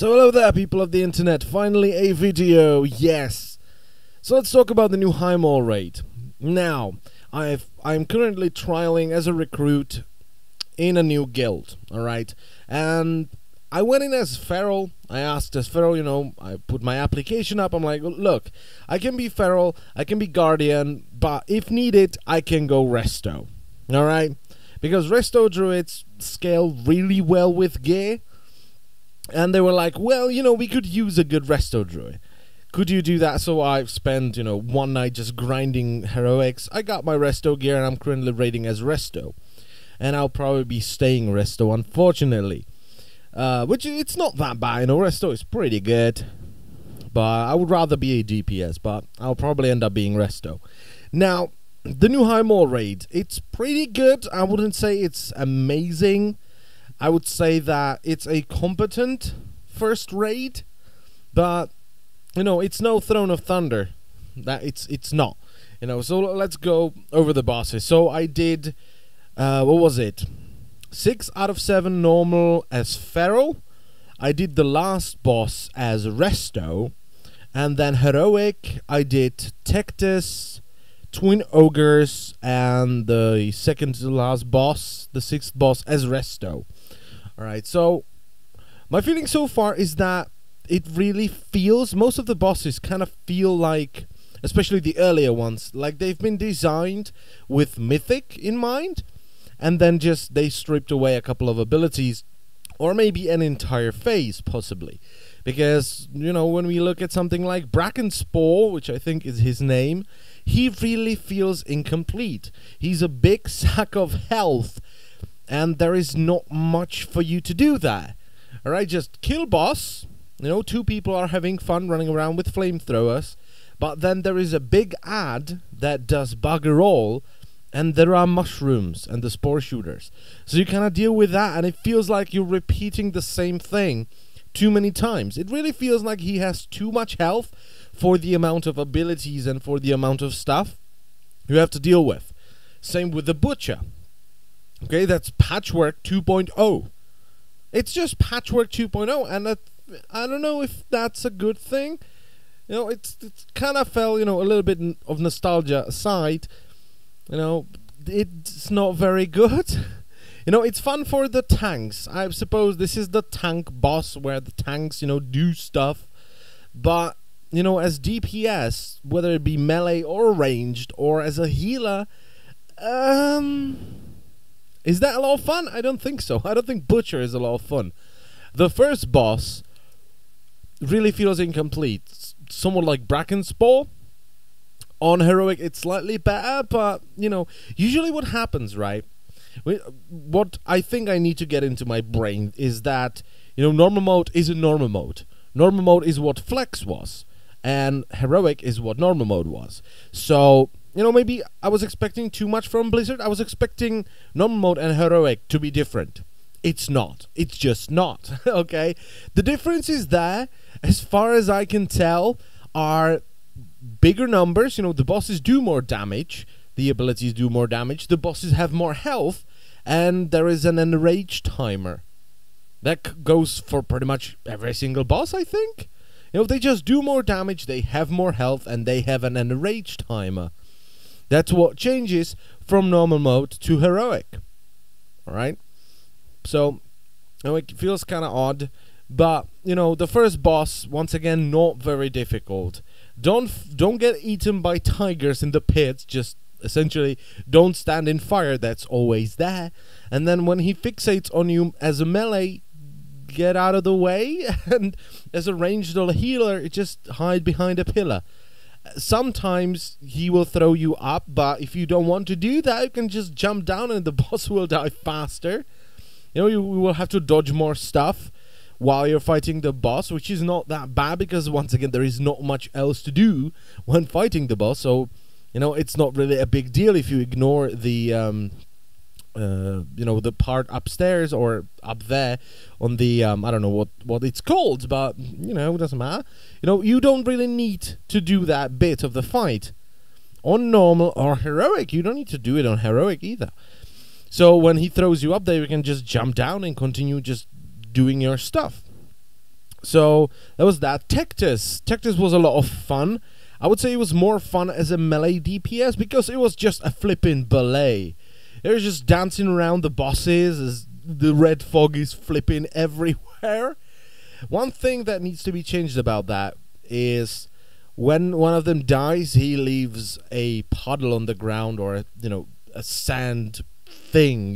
So hello there, people of the internet. Finally a video, yes. So let's talk about the new Highmaul raid. Now, I'm currently trialing as a recruit in a new guild, alright? And I went in as Feral. I asked as Feral, I put my application up. I'm like, look, I can be Feral, I can be Guardian, but if needed, I can go Resto, alright? Because Resto Druids scale really well with gear. And they were like, well, we could use a good Resto Druid. Could you do that? So I've spent, one night just grinding heroics. I got my Resto gear and I'm currently raiding as Resto. And I'll probably be staying Resto, unfortunately. Which, it's not that bad, Resto is pretty good. But I would rather be a DPS, but I'll probably end up being Resto. Now, the new Highmaul raid, it's pretty good. I wouldn't say it's amazing. I would say that it's a competent first raid, but it's no Throne of Thunder. That it's not. So let's go over the bosses. So I did what was it? 6 out of 7 normal as Feral. I did the last boss as Resto, and then heroic I did Tectus, Twin Ogres, and the second to last boss, the 6th boss, as Resto. Alright, so my feeling so far is that it really feels, most of the bosses kind of feel like, especially the earlier ones, like they've been designed with Mythic in mind, and then just they stripped away a couple of abilities, or maybe an entire phase, possibly. Because, when we look at something like Brackenspore, which I think is his name, he really feels incomplete. He's a big sack of health, and there is not much for you to do there. Alright, just kill boss. 2 people are having fun running around with flamethrowers, but then there is a big ad that does bugger all, and there are mushrooms and the spore shooters. So you kind of deal with that, and it feels like you're repeating the same thing too many times. It really feels like he has too much health for the amount of abilities and for the amount of stuff you have to deal with. Same with the Butcher. Okay, that's Patchwork 2.0. It's just Patchwork 2.0, and I don't know if that's a good thing. It's kind of fell, a little bit of nostalgia aside. It's not very good. It's fun for the tanks. I suppose this is the tank boss where the tanks, do stuff. But, as DPS, whether it be melee or ranged, or as a healer, is that a lot of fun? I don't think so. I don't think Butcher is a lot of fun. The first boss really feels incomplete. Someone like Brackenspore. On heroic, it's slightly better, but, usually what happens, right? What I think I need to get into my brain is that, normal mode isn't normal mode. Normal mode is what Flex was, and heroic is what normal mode was. So, maybe I was expecting too much from Blizzard. I was expecting normal mode and heroic to be different. It's not. It's just not, okay? The differences there, as far as I can tell, are bigger numbers. The bosses do more damage, the abilities do more damage, the bosses have more health, and there is an enrage timer that goes for pretty much every single boss, I think. They just do more damage, they have more health, and they have an enrage timer. That's what changes from normal mode to heroic. Alright? So, it feels kind of odd, but, the first boss, once again, not very difficult. Don't get eaten by tigers in the pits, just essentially don't stand in fire, that's always there. And then when he fixates on you as a melee, get out of the way, and as a ranged or a healer, just hide behind a pillar. Sometimes he will throw you up, but if you don't want to do that, you can just jump down and the boss will die faster. You will have to dodge more stuff while you're fighting the boss, which is not that bad because, once again, there is not much else to do when fighting the boss. So, it's not really a big deal if you ignore the, the part upstairs or up there on the, I don't know what it's called, but, it doesn't matter. You don't really need to do that bit of the fight on normal or heroic. You don't need to do it on heroic either. So when he throws you up there, you can just jump down and continue just doing your stuff. So that was that. Tectis was a lot of fun. I would say it was more fun as a melee DPS because it was just a flippin' ballet. They were just dancing around the bosses as the red fog is flipping everywhere. One thing that needs to be changed about that is when one of them dies, he leaves a puddle on the ground, or a sand thing,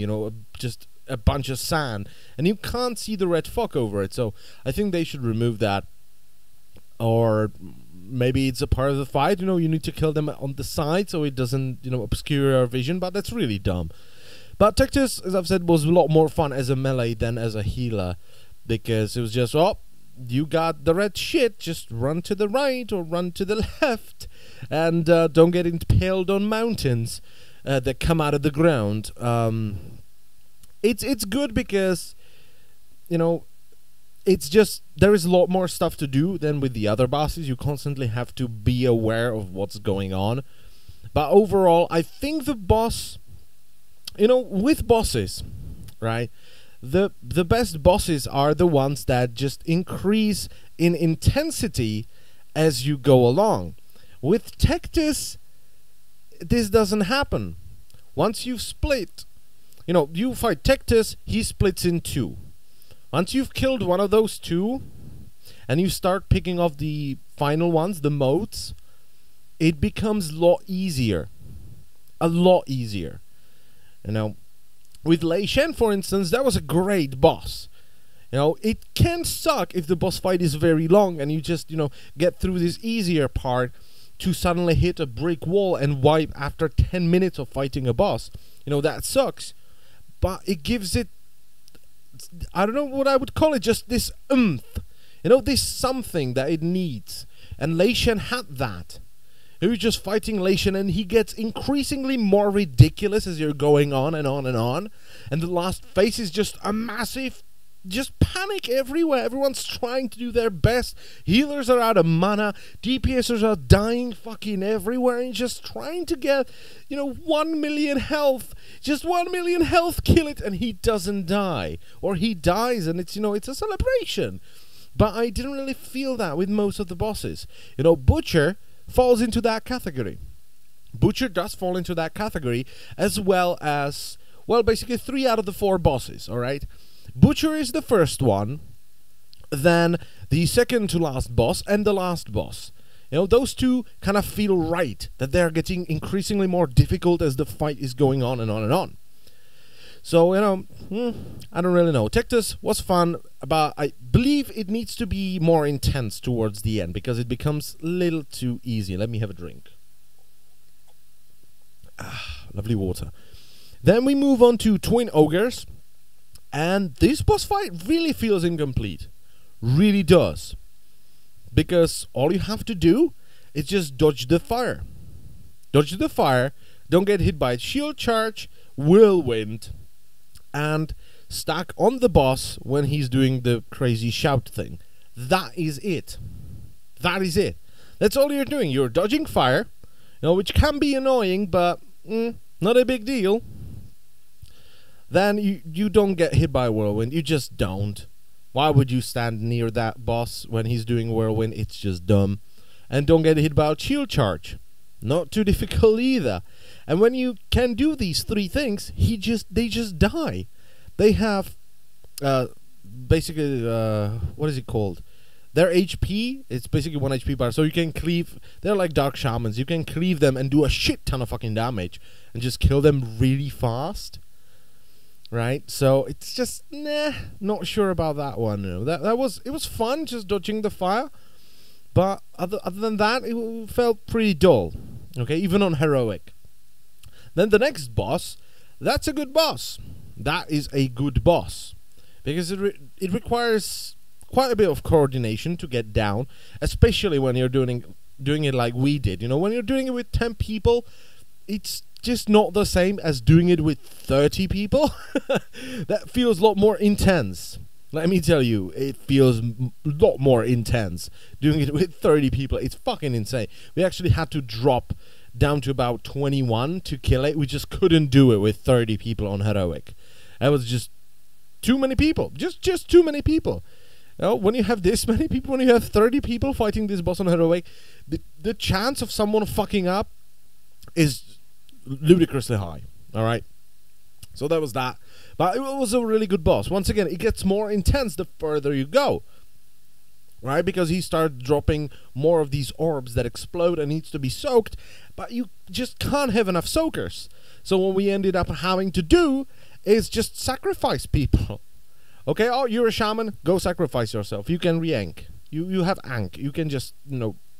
just a bunch of sand, and you can't see the red fog over it. So I think they should remove that, or maybe it's a part of the fight. You need to kill them on the side so it doesn't obscure your vision. But that's really dumb. But Tectis, as I've said, was a lot more fun as a melee than as a healer, because it was just, oh, you got the red shit, just run to the right or run to the left, and don't get impaled on mountains that come out of the ground. It's good because, it's just, there is a lot more stuff to do than with the other bosses. You constantly have to be aware of what's going on. But overall, I think the boss, with bosses, right, the best bosses are the ones that just increase in intensity as you go along. With Tectis, this doesn't happen. Once you've split, you fight Tectis, he splits in two. Once you've killed one of those two, and you start picking off the final ones, the modes, it becomes a lot easier. A lot easier. With Lei Shen, for instance, that was a great boss. It can suck if the boss fight is very long and you just, get through this easier part to suddenly hit a brick wall and wipe after 10 minutes of fighting a boss. That sucks. But it gives it, I don't know what I would call it, just this oomph. This something that it needs. And Lei Shen had that. He was just fighting Lei Shen, and he gets increasingly more ridiculous as you're going on and on and on. And the last phase is just a massive, just panic everywhere. Everyone's trying to do their best. Healers are out of mana. DPSers are dying fucking everywhere, and just trying to get, 1 million health. Just 1 million health, kill it, and he doesn't die. Or he dies, and it's, it's a celebration. But I didn't really feel that with most of the bosses. Butcher falls into that category. Butcher does fall into that category, as well as, well, basically 3 out of the 4 bosses, alright? Butcher is the first one, then the second to last boss, and the last boss. Those two kind of feel right, that they're getting increasingly more difficult as the fight is going on and on and on. So, I don't really know. Tectis was fun, but I believe it needs to be more intense towards the end, because it becomes a little too easy. Let me have a drink. Lovely water. Then we move on to Twin Ogres, and this boss fight really feels incomplete. Really does. Because all you have to do is just dodge the fire. Dodge the fire, don't get hit by shield charge, whirlwind, and stack on the boss when he's doing the crazy shout thing. That is it. That is it. That's all you're doing. You're dodging fire, which can be annoying, but not a big deal. Then you don't get hit by whirlwind. You just don't. Why would you stand near that boss when he's doing whirlwind? It's just dumb. And don't get hit by shield charge. Not too difficult either. And when you can do these 3 things, they just die. They have basically what is it called? Their HP, it's basically 1 HP bar, so you can cleave. They're like dark shamans. You can cleave them and do a shit ton of fucking damage and just kill them really fast. Right? So it's just not sure about that one. It was fun just dodging the fire. But other than that, it felt pretty dull. Okay, even on heroic. Then the next boss, that's a good boss. That is a good boss. Because it requires quite a bit of coordination to get down. Especially when you're doing it like we did. When you're doing it with 10 people, it's just not the same as doing it with 30 people. That feels a lot more intense. Let me tell you, it feels a lot more intense doing it with 30 people. It's fucking insane. We actually had to drop down to about 21 to kill it. We just couldn't do it with 30 people on heroic. It was just too many people. Just too many people. You know, when you have this many people, when you have 30 people fighting this boss on heroic, the chance of someone fucking up is ludicrously high. All right. So that was that. But it was a really good boss. Once again, it gets more intense the further you go. Right? Because he started dropping more of these orbs that explode and needs to be soaked. But you just can't have enough soakers. So what we ended up having to do is just sacrifice people. Okay, oh, you're a shaman, go sacrifice yourself. You can re-ank. You have ank. You can just,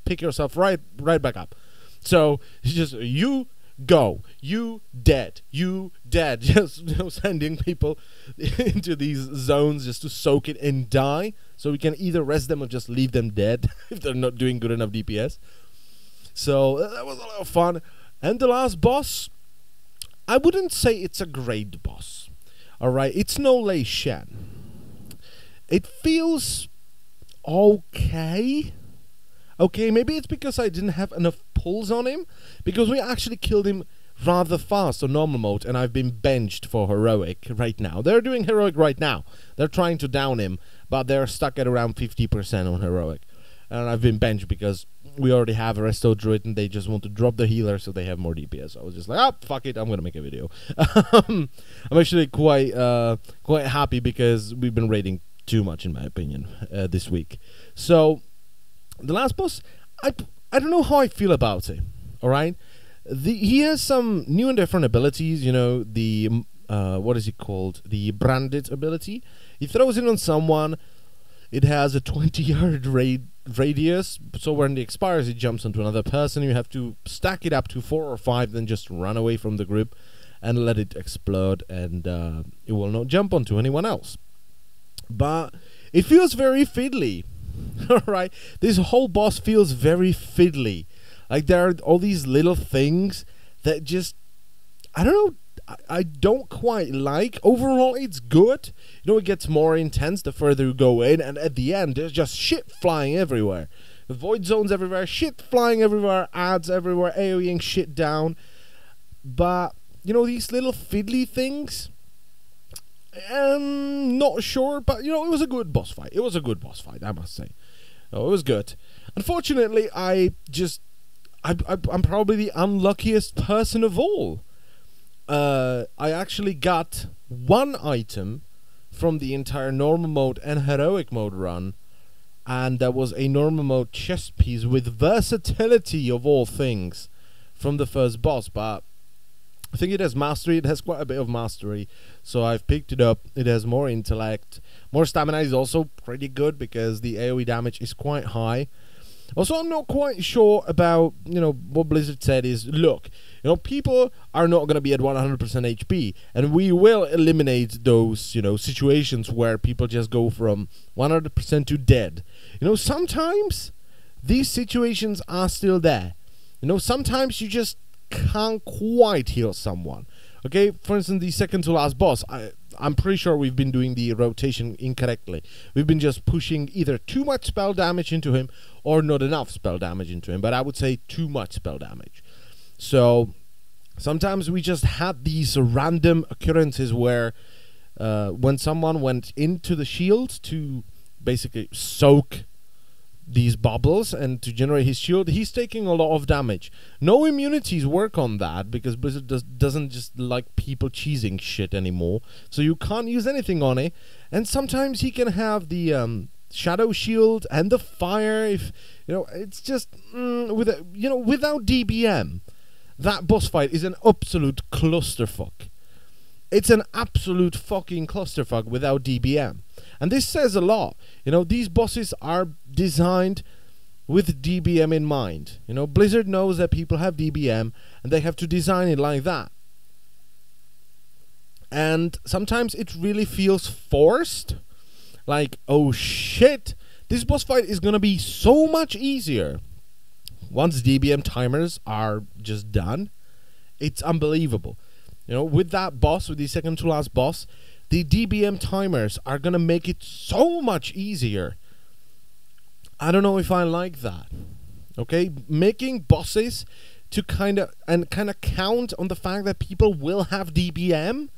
pick yourself right back up. So it's just you go, you dead, just sending people into these zones just to soak it and die. So we can either rest them or just leave them dead if they're not doing good enough DPS. So that was a lot of fun. And the last boss, I wouldn't say it's a great boss. Alright, it's no Lei Shen. It feels okay. Okay, maybe it's because I didn't have enough pulls on him. Because we actually killed him rather fast on normal mode, and I've been benched for heroic right now. They're doing heroic right now. They're trying to down him, but they're stuck at around 50% on heroic. And I've been benched because we already have a resto druid and they just want to drop the healer so they have more DPS. So I was just like, oh, fuck it, I'm gonna make a video. I'm actually quite happy because we've been raiding too much, in my opinion, this week. So the last boss, I don't know how I feel about it. All right, he has some new and different abilities. The what is it called? The branded ability. He throws it on someone. It has a 20-yard radius, so when it expires, it jumps onto another person. You have to stack it up to 4 or 5, then just run away from the group and let it explode, and it will not jump onto anyone else. But it feels very fiddly. Alright, this whole boss feels very fiddly. Like, there are all these little things that just, I don't know, I don't quite like. Overall, it's good. It gets more intense the further you go in, and at the end, there's just shit flying everywhere. Void zones everywhere, shit flying everywhere, ads everywhere, AoEing shit down. But, these little fiddly things, I'm not sure, but, it was a good boss fight. It was a good boss fight, I must say. Oh, it was good. Unfortunately, I'm probably the unluckiest person of all. I actually got one item from the entire normal mode and heroic mode run, and that was a normal mode chest piece with versatility of all things from the first boss. But I think it has mastery. It has quite a bit of mastery, so I've picked it up. It has more intellect. More stamina is also pretty good because the AoE damage is quite high. Also, I'm not quite sure about, what Blizzard said is, look, people are not going to be at 100% HP, and we will eliminate those, situations where people just go from 100% to dead. Sometimes these situations are still there. Sometimes you just can't quite heal someone. Okay, for instance, the second to last boss, I'm pretty sure we've been doing the rotation incorrectly. We've been just pushing either too much spell damage into him or not enough spell damage into him, but I would say too much spell damage. So sometimes we just had these random occurrences where when someone went into the shield to basically soak these bubbles and to generate his shield, he's taking a lot of damage. No immunities work on that because Blizzard doesn't just like people cheesing shit anymore, so you can't use anything on it. And sometimes he can have the shadow shield and the fire. If it's just without DBM, that boss fight is an absolute clusterfuck. It's an absolute fucking clusterfuck without DBM. And this says a lot. These bosses are designed with DBM in mind. Blizzard knows that people have DBM, and they have to design it like that. And sometimes it really feels forced. Like, oh shit, this boss fight is gonna be so much easier once DBM timers are just done. It's unbelievable. With that boss, with the second to last boss, the DBM timers are gonna make it so much easier. I don't know if I like that. Okay, making bosses to kind of count on the fact that people will have DBM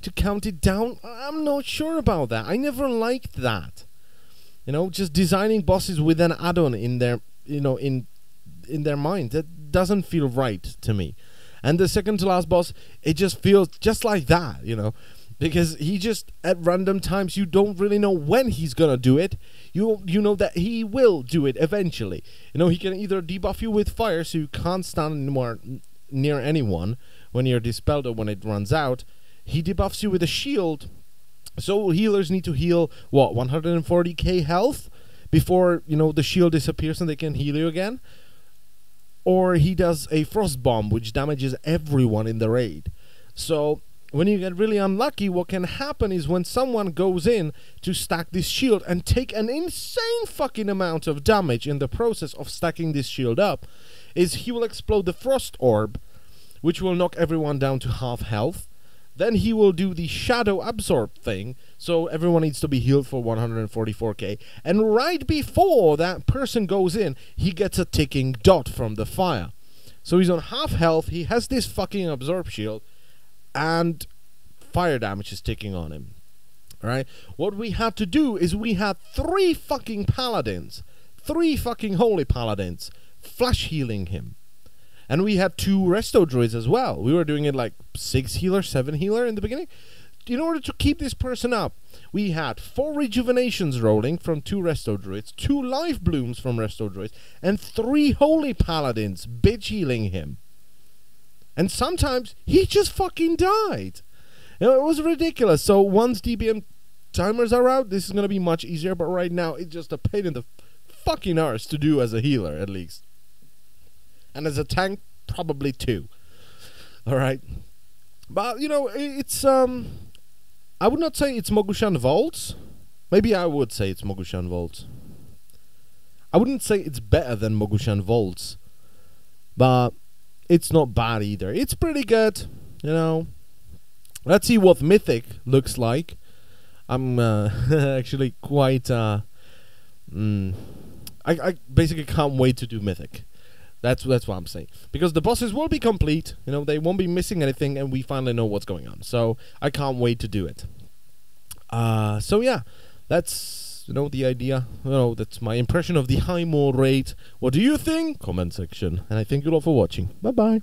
to count it down. I'm not sure about that. I never liked that. You know, just designing bosses with an add-on in their, you know, in their mind. That doesn't feel right to me. And the second to last boss, it just feels just like that, you know, because he just, at random times, you don't really know when he's gonna do it. You know that he will do it eventually. You know, he can either debuff you with fire, so you can't stand anymore near anyone when you're dispelled or when it runs out. He debuffs you with a shield, so healers need to heal, what, 140k health before, you know, the shield disappears and they can heal you again. Or he does a frost bomb, which damages everyone in the raid. So when you get really unlucky, what can happen is when someone goes in to stack this shield and take an insane fucking amount of damage in the process of stacking this shield up, is he will explode the frost orb, which will knock everyone down to half health. Then he will do the shadow absorb thing, so everyone needs to be healed for 144k. And right before that person goes in, he gets a ticking dot from the fire. So he's on half health, he has this fucking absorb shield, and fire damage is ticking on him. Alright? What we had to do is we had 3 fucking paladins, 3 fucking holy paladins, flash healing him. And we had 2 resto druids as well. We were doing it like 6 healer, 7 healer in the beginning. In order to keep this person up, we had 4 rejuvenations rolling from 2 resto druids, 2 life blooms from resto druids, and 3 holy paladins bitch healing him. And sometimes he just fucking died. You know, it was ridiculous. So once DBM timers are out, this is going to be much easier. But right now, it's just a pain in the fucking arse to do as a healer, at least. And as a tank, probably too. Alright. But, you know, it's, I would not say it's Mogushan Vaults. Maybe I would say it's Mogushan Vaults. I wouldn't say it's better than Mogushan Vaults. But it's not bad either. It's pretty good, you know. Let's see what Mythic looks like. I'm actually quite, I basically can't wait to do Mythic. That's what I'm saying. Because the bosses will be complete, you know, they won't be missing anything, and we finally know what's going on. So I can't wait to do it. So yeah, that's, you know, the idea. You know, that's my impression of the Highmaul raid. What do you think? Comment section. And I thank you all for watching. Bye bye.